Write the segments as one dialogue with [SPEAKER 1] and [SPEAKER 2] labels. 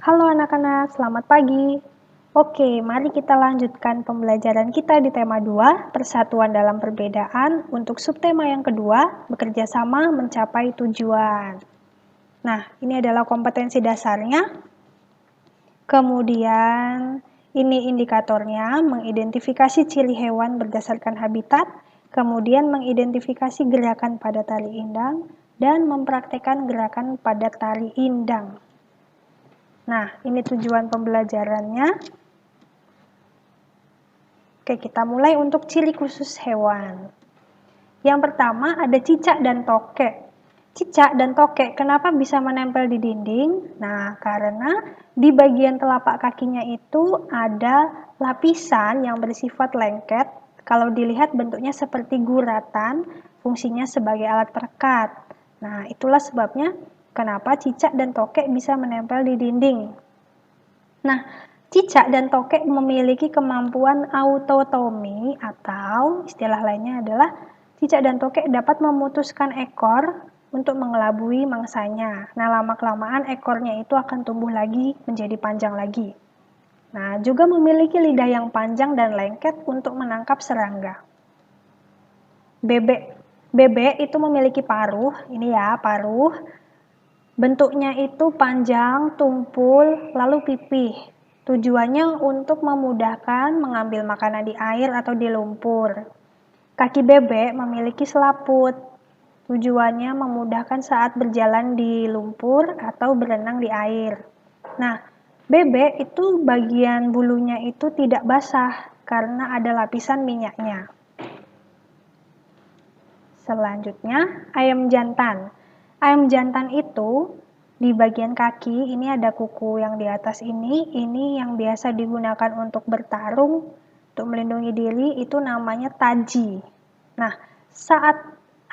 [SPEAKER 1] Halo anak-anak, selamat pagi. Oke, mari kita lanjutkan pembelajaran kita di tema 2, persatuan dalam perbedaan, untuk subtema yang kedua, bekerja sama mencapai tujuan. Nah, ini adalah kompetensi dasarnya. Kemudian, ini indikatornya, mengidentifikasi ciri hewan berdasarkan habitat, kemudian mengidentifikasi gerakan pada tali indang, dan mempraktekkan gerakan pada tali indang. Nah, ini tujuan pembelajarannya. Oke, kita mulai untuk ciri khusus hewan. Yang pertama ada cicak dan tokek. Cicak dan tokek kenapa bisa menempel di dinding? Nah, karena di bagian telapak kakinya itu ada lapisan yang bersifat lengket. Kalau dilihat bentuknya seperti guratan, fungsinya sebagai alat perekat. Nah, itulah sebabnya kenapa cicak dan tokek bisa menempel di dinding. Nah, cicak dan tokek memiliki kemampuan autotomi atau istilah lainnya adalah cicak dan tokek dapat memutuskan ekor untuk mengelabui mangsanya. Nah, lama-kelamaan ekornya itu akan tumbuh lagi menjadi panjang lagi. Nah, juga memiliki lidah yang panjang dan lengket untuk menangkap serangga. Bebek itu memiliki paruh, ini ya paruh. Bentuknya itu panjang, tumpul, lalu pipih. Tujuannya untuk memudahkan mengambil makanan di air atau di lumpur. Kaki bebek memiliki selaput. Tujuannya memudahkan saat berjalan di lumpur atau berenang di air. Nah, bebek itu bagian bulunya itu tidak basah karena ada lapisan minyaknya. Selanjutnya, ayam jantan. Ayam jantan itu di bagian kaki ini ada kuku yang di atas ini yang biasa digunakan untuk bertarung, untuk melindungi diri, itu namanya taji. Nah, saat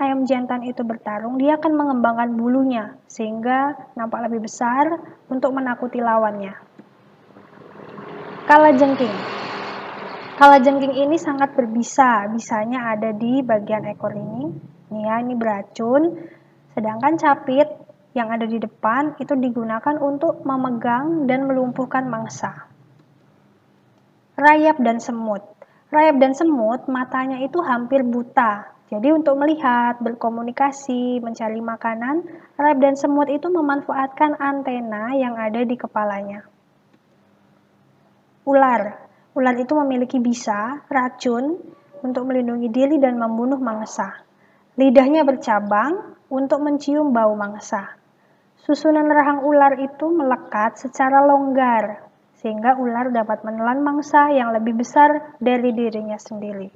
[SPEAKER 1] ayam jantan itu bertarung, dia akan mengembangkan bulunya sehingga nampak lebih besar untuk menakuti lawannya. Kalajengking. Kalajengking ini sangat berbisa, bisanya ada di bagian ekor ini. Nih ya, ini beracun. Sedangkan capit yang ada di depan itu digunakan untuk memegang dan melumpuhkan mangsa. Rayap dan semut. Rayap dan semut matanya itu hampir buta. Jadi untuk melihat, berkomunikasi, mencari makanan, rayap dan semut itu memanfaatkan antena yang ada di kepalanya. Ular. Ular itu memiliki bisa, racun, untuk melindungi diri dan membunuh mangsa. Lidahnya bercabang untuk mencium bau mangsa. Susunan rahang ular itu melekat secara longgar, sehingga ular dapat menelan mangsa yang lebih besar dari dirinya sendiri.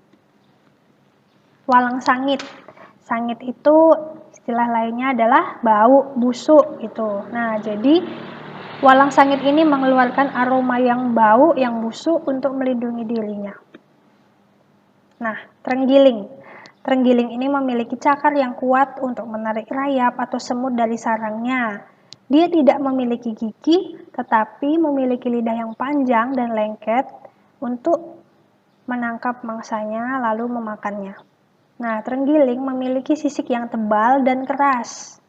[SPEAKER 1] Walang sangit. Sangit itu istilah lainnya adalah bau busuk gitu. Nah, jadi walang sangit ini mengeluarkan aroma yang bau, yang busuk untuk melindungi dirinya. Nah, terenggiling. Terenggiling ini memiliki cakar yang kuat untuk menarik rayap atau semut dari sarangnya. Dia tidak memiliki gigi, tetapi memiliki lidah yang panjang dan lengket untuk menangkap mangsanya lalu memakannya. Nah, terenggiling memiliki sisik yang tebal dan keras,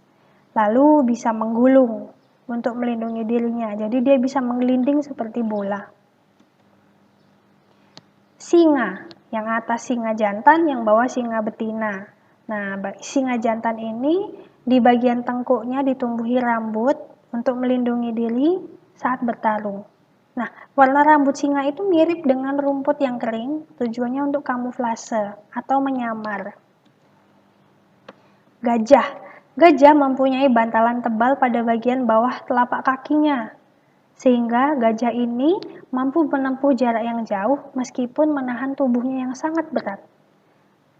[SPEAKER 1] lalu bisa menggulung untuk melindungi dirinya. Jadi dia bisa menggelinding seperti bola. Singa, yang atas singa jantan, yang bawah singa betina. Nah, singa jantan ini di bagian tengkuknya ditumbuhi rambut untuk melindungi diri saat bertarung. Nah, warna rambut singa itu mirip dengan rumput yang kering, tujuannya untuk kamuflase atau menyamar. Gajah. Gajah mempunyai bantalan tebal pada bagian bawah telapak kakinya, sehingga gajah ini mampu menempuh jarak yang jauh meskipun menahan tubuhnya yang sangat berat.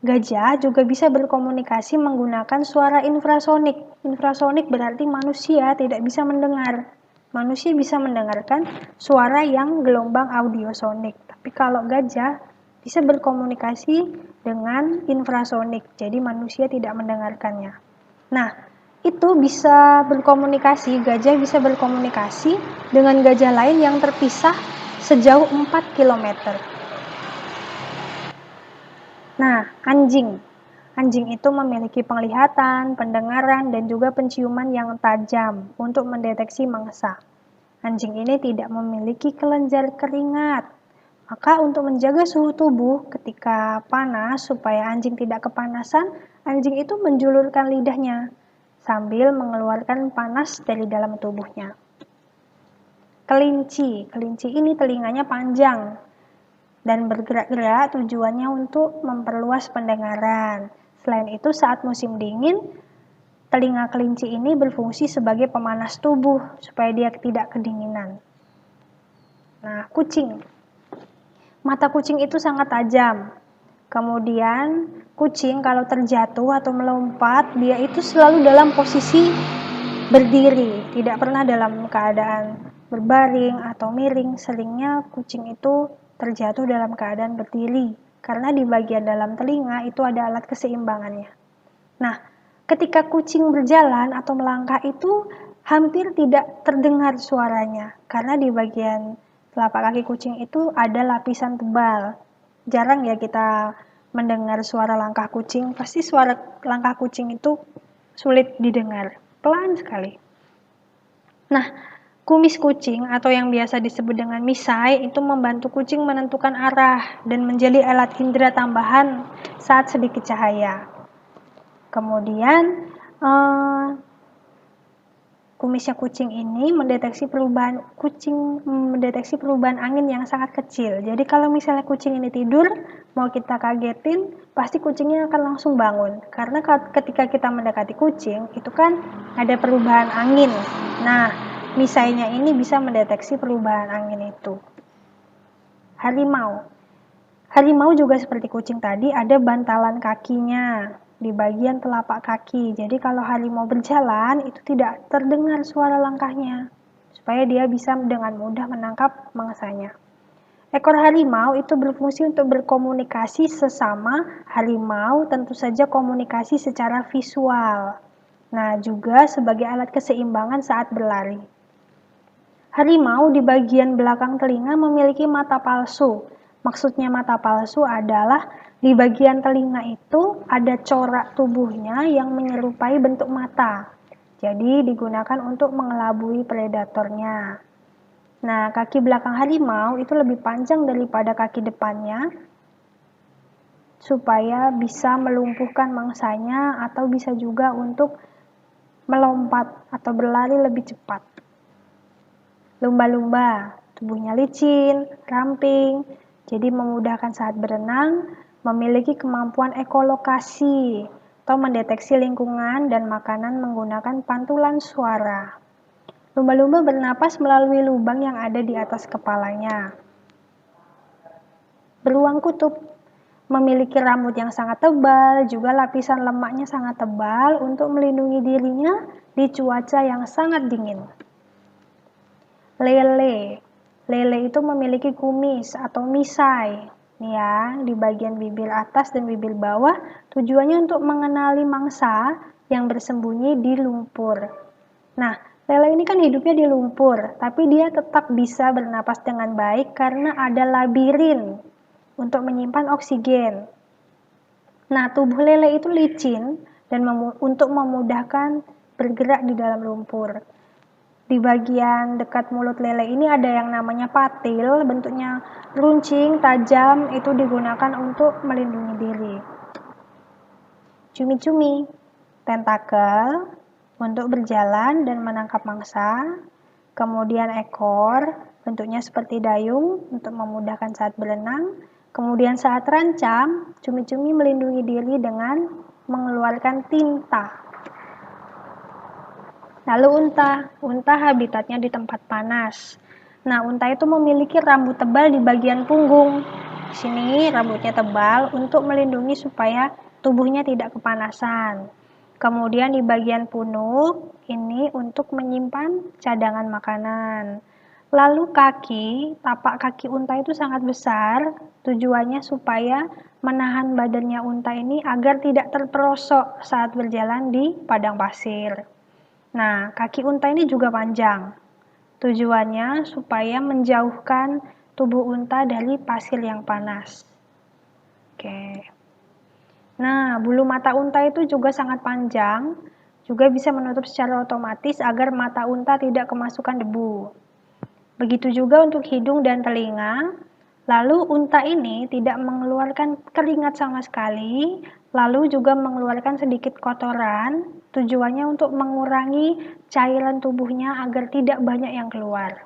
[SPEAKER 1] Gajah juga bisa berkomunikasi menggunakan suara infrasonik. Infrasonik berarti manusia tidak bisa mendengar. Manusia bisa mendengarkan suara yang gelombang audiosonik. Tapi kalau gajah bisa berkomunikasi dengan infrasonik, jadi manusia tidak mendengarkannya. Nah, itu bisa berkomunikasi, gajah bisa berkomunikasi dengan gajah lain yang terpisah sejauh 4 km. Nah, anjing. Anjing itu memiliki penglihatan, pendengaran, dan juga penciuman yang tajam untuk mendeteksi mangsa. Anjing ini tidak memiliki kelenjar keringat. Maka untuk menjaga suhu tubuh ketika panas supaya anjing tidak kepanasan, anjing itu menjulurkan lidahnya sambil mengeluarkan panas dari dalam tubuhnya. Kelinci ini telinganya panjang dan bergerak-gerak, tujuannya untuk memperluas pendengaran. Selain itu, saat musim dingin, telinga kelinci ini berfungsi sebagai pemanas tubuh supaya dia tidak kedinginan. Nah, kucing. Mata kucing itu sangat tajam. Kemudian, kucing kalau terjatuh atau melompat, dia itu selalu dalam posisi berdiri, tidak pernah dalam keadaan berbaring atau miring. Seringnya kucing itu terjatuh dalam keadaan berdiri, karena di bagian dalam telinga itu ada alat keseimbangannya. Nah, ketika kucing berjalan atau melangkah itu hampir tidak terdengar suaranya, karena di bagian telapak kaki kucing itu ada lapisan tebal. Jarang ya kita mendengar suara langkah kucing, pasti suara langkah kucing itu sulit didengar, pelan sekali. Nah, kumis kucing atau yang biasa disebut dengan misai itu membantu kucing menentukan arah dan menjadi alat indera tambahan saat sedikit cahaya. Kemudian kumisnya kucing ini mendeteksi perubahan angin yang sangat kecil. Jadi kalau misalnya kucing ini tidur, mau kita kagetin, pasti kucingnya akan langsung bangun. Karena ketika kita mendekati kucing, itu kan ada perubahan angin. Nah, misainya ini bisa mendeteksi perubahan angin itu. Harimau juga seperti kucing tadi, ada bantalan kakinya di bagian telapak kaki. Jadi kalau harimau berjalan itu tidak terdengar suara langkahnya, supaya dia bisa dengan mudah menangkap mangsanya. Ekor harimau itu berfungsi untuk berkomunikasi sesama harimau, tentu saja komunikasi secara visual. Nah, juga sebagai alat keseimbangan saat berlari. Harimau di bagian belakang telinga memiliki mata palsu. Maksudnya mata palsu adalah di bagian telinga itu ada corak tubuhnya yang menyerupai bentuk mata. Jadi digunakan untuk mengelabui predatornya. Nah, kaki belakang harimau itu lebih panjang daripada kaki depannya supaya bisa melumpuhkan mangsanya atau bisa juga untuk melompat atau berlari lebih cepat. Lumba-lumba, tubuhnya licin, ramping, jadi memudahkan saat berenang, memiliki kemampuan ekolokasi atau mendeteksi lingkungan dan makanan menggunakan pantulan suara. Lumba-lumba bernapas melalui lubang yang ada di atas kepalanya. Beruang kutub memiliki rambut yang sangat tebal, juga lapisan lemaknya sangat tebal untuk melindungi dirinya di cuaca yang sangat dingin. Lele itu memiliki kumis atau misai nih ya, di bagian bibir atas dan bibir bawah, tujuannya untuk mengenali mangsa yang bersembunyi di lumpur. Nah, lele ini kan hidupnya di lumpur, tapi dia tetap bisa bernapas dengan baik karena ada labirin untuk menyimpan oksigen. Nah, tubuh lele itu licin dan untuk memudahkan bergerak di dalam lumpur. Di bagian dekat mulut lele ini ada yang namanya patil, bentuknya runcing, tajam, itu digunakan untuk melindungi diri. Cumi-cumi, tentakel untuk berjalan dan menangkap mangsa. Kemudian ekor, bentuknya seperti dayung untuk memudahkan saat berenang. Kemudian saat terancam, cumi-cumi melindungi diri dengan mengeluarkan tinta. Lalu unta habitatnya di tempat panas. Nah, unta itu memiliki rambut tebal di bagian punggung. Di sini rambutnya tebal untuk melindungi supaya tubuhnya tidak kepanasan. Kemudian di bagian punuk ini untuk menyimpan cadangan makanan. Lalu tapak kaki unta itu sangat besar, tujuannya supaya menahan badannya unta ini agar tidak terperosok saat berjalan di padang pasir. Nah, kaki unta ini juga panjang. Tujuannya supaya menjauhkan tubuh unta dari pasir yang panas. Oke. Nah, bulu mata unta itu juga sangat panjang, juga bisa menutup secara otomatis agar mata unta tidak kemasukan debu. Begitu juga untuk hidung dan telinga. Lalu unta ini tidak mengeluarkan keringat sama sekali, lalu juga mengeluarkan sedikit kotoran, tujuannya untuk mengurangi cairan tubuhnya agar tidak banyak yang keluar.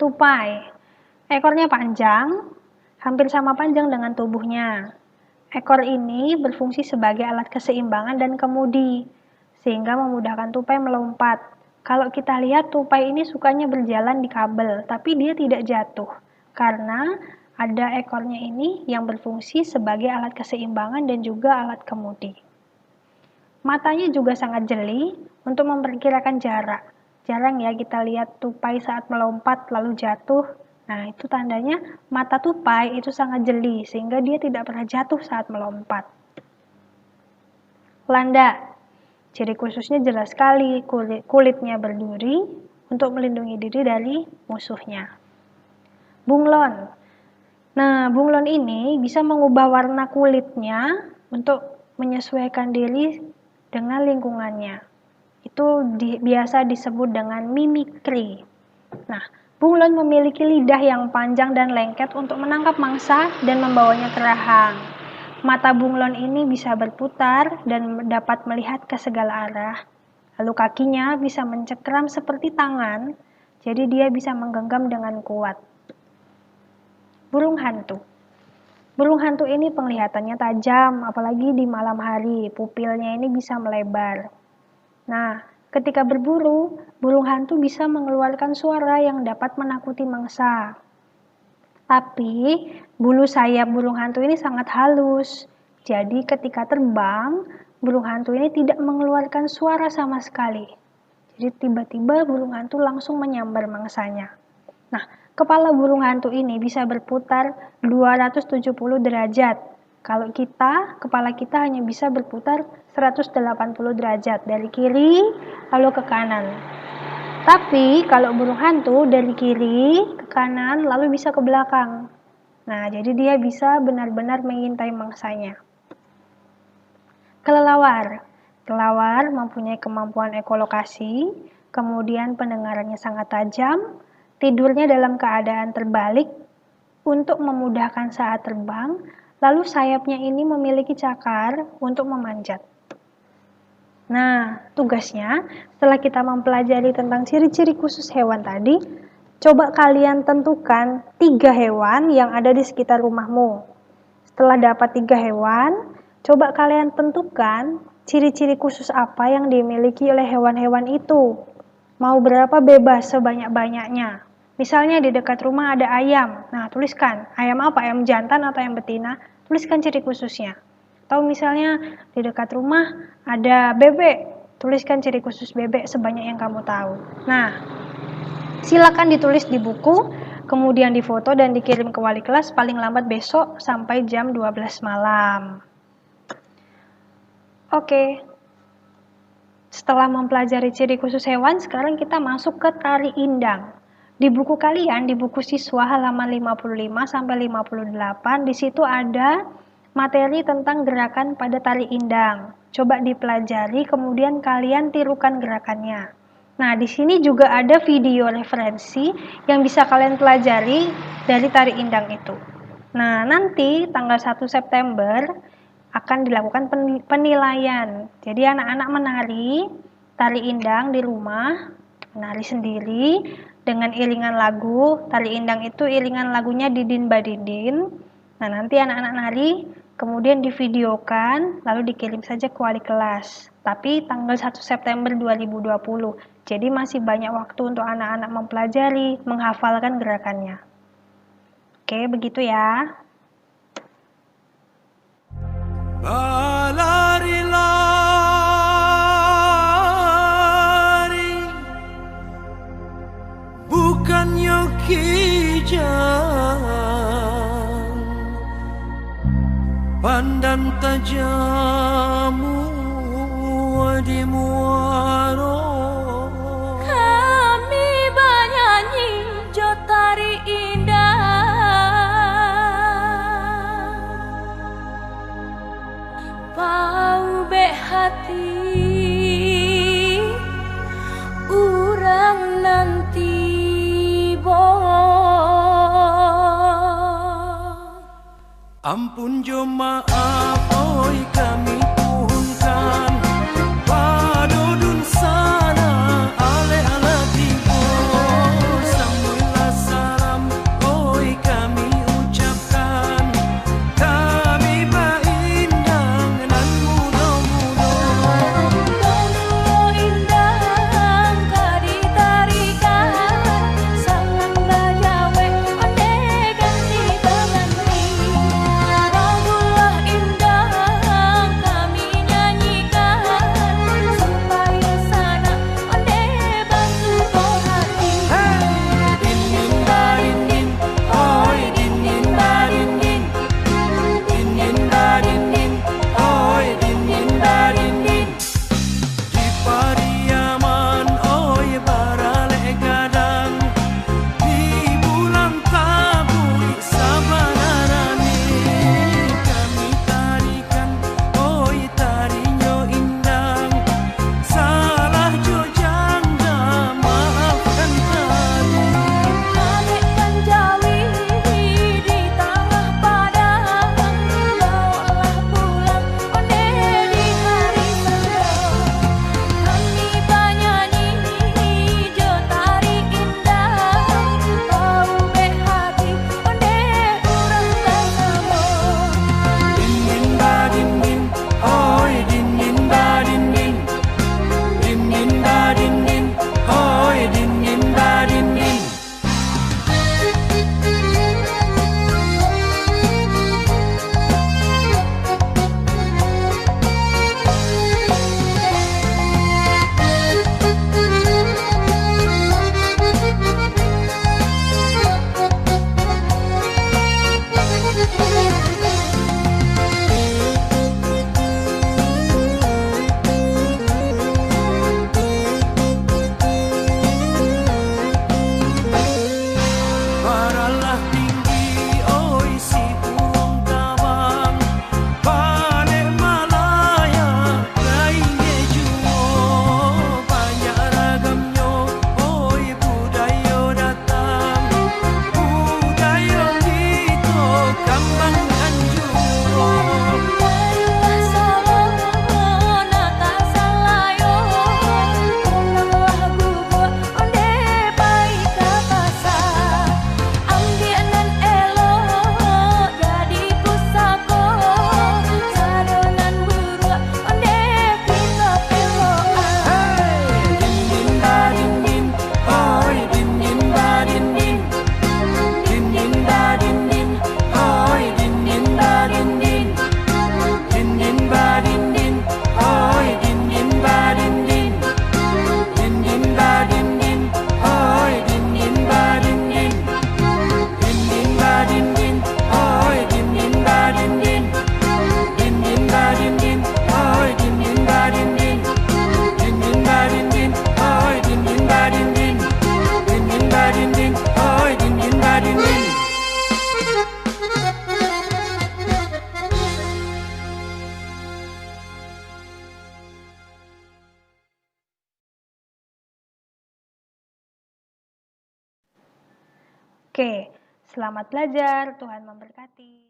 [SPEAKER 1] Tupai, ekornya panjang, hampir sama panjang dengan tubuhnya. Ekor ini berfungsi sebagai alat keseimbangan dan kemudi, sehingga memudahkan tupai melompat. Kalau kita lihat tupai ini sukanya berjalan di kabel, tapi dia tidak jatuh karena ada ekornya ini yang berfungsi sebagai alat keseimbangan dan juga alat kemudi. Matanya juga sangat jeli untuk memperkirakan jarak. Jarang ya kita lihat tupai saat melompat lalu jatuh. Nah, itu tandanya mata tupai itu sangat jeli sehingga dia tidak pernah jatuh saat melompat. Landak. Ciri khususnya jelas sekali, kulitnya berduri untuk melindungi diri dari musuhnya. Bunglon. Nah, bunglon ini bisa mengubah warna kulitnya untuk menyesuaikan diri dengan lingkungannya. Itu biasa disebut dengan mimikri. Nah, bunglon memiliki lidah yang panjang dan lengket untuk menangkap mangsa dan membawanya ke rahang. Mata bunglon ini bisa berputar dan dapat melihat ke segala arah. Lalu kakinya bisa mencekram seperti tangan, jadi dia bisa menggenggam dengan kuat. Burung hantu. Burung hantu ini penglihatannya tajam, apalagi di malam hari. Pupilnya ini bisa melebar. Nah, ketika berburu, burung hantu bisa mengeluarkan suara yang dapat menakuti mangsa. Tapi, bulu sayap burung hantu ini sangat halus. Jadi, ketika terbang, burung hantu ini tidak mengeluarkan suara sama sekali. Jadi, tiba-tiba burung hantu langsung menyambar mangsanya. Nah, kepala burung hantu ini bisa berputar 270 derajat. Kalau kepala kita hanya bisa berputar 180 derajat dari kiri lalu ke kanan. Tapi kalau burung hantu dari kiri ke kanan lalu bisa ke belakang. Nah, jadi dia bisa benar-benar mengintai mangsanya. Kelelawar. Kelelawar mempunyai kemampuan ekolokasi, kemudian pendengarannya sangat tajam, tidurnya dalam keadaan terbalik untuk memudahkan saat terbang, lalu sayapnya ini memiliki cakar untuk memanjat. Nah, tugasnya setelah kita mempelajari tentang ciri-ciri khusus hewan tadi, coba kalian tentukan 3 hewan yang ada di sekitar rumahmu. Setelah dapat 3 hewan, coba kalian tentukan ciri-ciri khusus apa yang dimiliki oleh hewan-hewan itu. Mau berapa bebas sebanyak-banyaknya. Misalnya di dekat rumah ada ayam. Nah, tuliskan ayam apa? Ayam jantan atau ayam betina? Tuliskan ciri khususnya. Atau misalnya di dekat rumah ada bebek. Tuliskan ciri khusus bebek sebanyak yang kamu tahu. Nah, silakan ditulis di buku, kemudian difoto dan dikirim ke wali kelas paling lambat besok sampai jam 12 malam. Oke. Setelah mempelajari ciri khusus hewan, sekarang kita masuk ke tari indang. Di buku kalian, di buku siswa halaman 55 sampai 58, di situ ada materi tentang gerakan pada tari indang. Coba dipelajari, kemudian kalian tirukan gerakannya. Nah, di sini juga ada video referensi yang bisa kalian pelajari dari tari indang itu. Nah, nanti tanggal 1 September akan dilakukan penilaian. Jadi anak-anak menari tari indang di rumah, menari sendiri, dengan iringan lagu. Tari indang itu iringan lagunya Didin Badidin. Nah, nanti anak-anak nari, kemudian divideokan, lalu dikirim saja ke wali kelas. Tapi tanggal 1 September 2020. Jadi masih banyak waktu untuk anak-anak mempelajari, menghafalkan gerakannya. Oke, begitu ya.
[SPEAKER 2] Pandan tajamu di muaro,
[SPEAKER 3] kami bernyanyi jotari indah, pau be hati urang nanti.
[SPEAKER 2] Ampun jo maaf oi kami tuhunkan padodun sana ale ala tibo samulah salam oi kami ucapkan kami baindang nan mudo-mudo
[SPEAKER 3] Tunggu indang kaditarikan sangat bajawe onde ganti pengantin Ragulah indang kami nyanyikan supaya sana onde bantu hati
[SPEAKER 2] Din din da din din oi din din da din din din din da din din oi din din da din din di Pariaman oi barale gadang di bulan tabui sabanarani kami tarikan oi tarinyo indang salah jo jangga maafkan kami
[SPEAKER 3] Alekkan jawi di tengah padang bawalah pulang onde di hari Sabtu kami banyanyi jo tari indah bau be hati onde urang bersama
[SPEAKER 2] din din da din din oi din din da din din din din da din din oi din din da din din Paralah tinggi oi si burung tabang Balik Malaya kainge juo banyak ragamnya oi budaya datang budaya kita kembangkan juo
[SPEAKER 3] Marilah solo nata salayo Undanglah gugua onde baik ke pasar Ambianan elo jadi pusako Sadonan burua onde kita peloan
[SPEAKER 2] din din da din din oi din din da din din din din da din din oi din din da din din din din ba din din oi din din ba din din din din ba din din oi din din ba din din din din ba din din oi din din ba din din din din ba din din oi din din ba din din din din ba din din oi din din ba din din din din ba din din oi din din ba din din
[SPEAKER 1] Oke, selamat belajar, Tuhan memberkati.